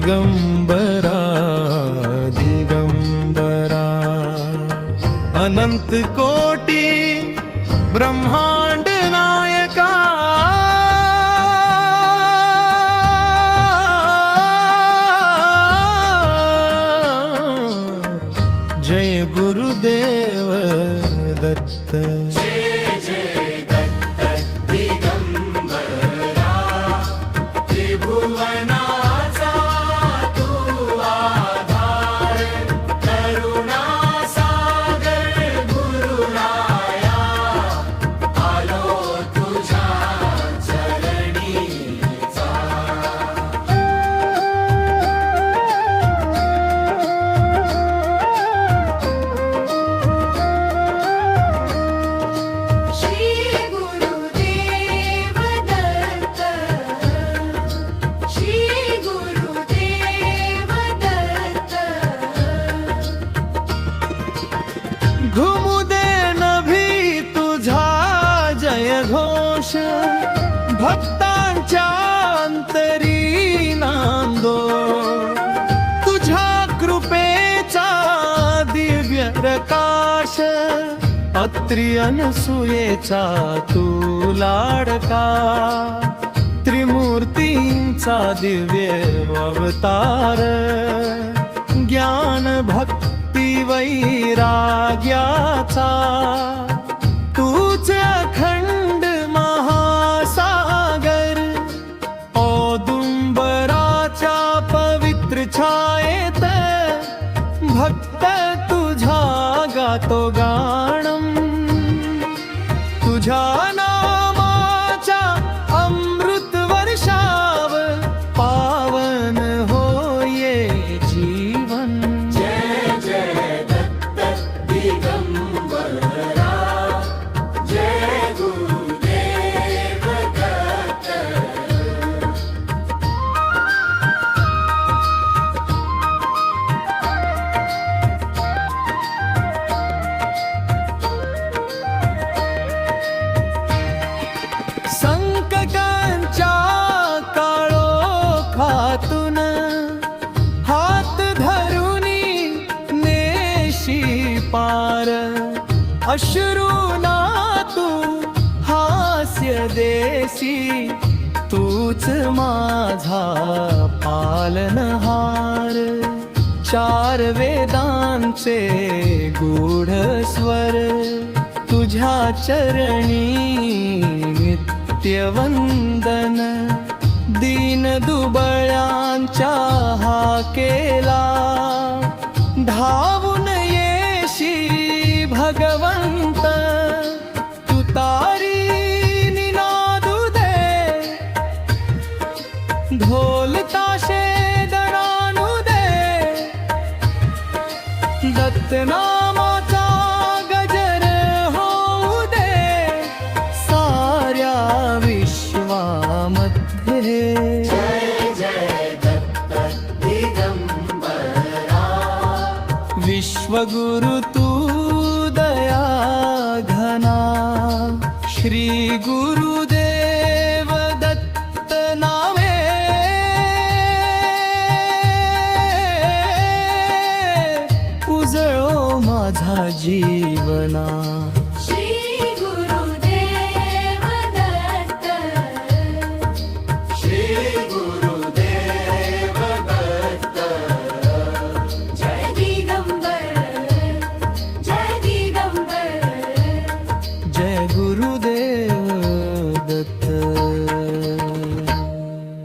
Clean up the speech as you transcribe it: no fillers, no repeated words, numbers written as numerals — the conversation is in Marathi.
दिगंबरा दिगंबरा अनंत कोटी ब्रह्मांड नायका जय गुरुदेव दत्त घुमू दे नभी तुझा जय घोष भक्तांच्या अंतरी नांदो तुझ्या कृपेचा दिव्य प्रकाश अत्रि अनसूयेचा तू लाडका त्रिमूर्तींचा दिव्य अवतार ज्ञान भक्ती वैराग्याचा तूच अखंड महासागर औदुंबराच्या पवित्र छायेत भक्त तुझा गातो गाणं तुझ्या नामाच्या अमृत वर्षाव पावन होये जीवन संकटांच्या काळोखातून हात धरुनी नेशी पार अश्रूना तू हास्य देसी तूच माझा पालनहार चार वेदांचे गूढ स्वर तुझ्या चरणी नित्यवंदन दीन दुबळ्यांच्या हाकेला धावून येशी भगवंत तुतारी निनादू दे ढोल ताशे दणानू दे दत्तनामाचा गजर होऊ दे साऱ्या विश्वामध्ये विश्वगुरु तू दया घना श्री गुरुदेव दत्त नामे उजळो माझा जीवना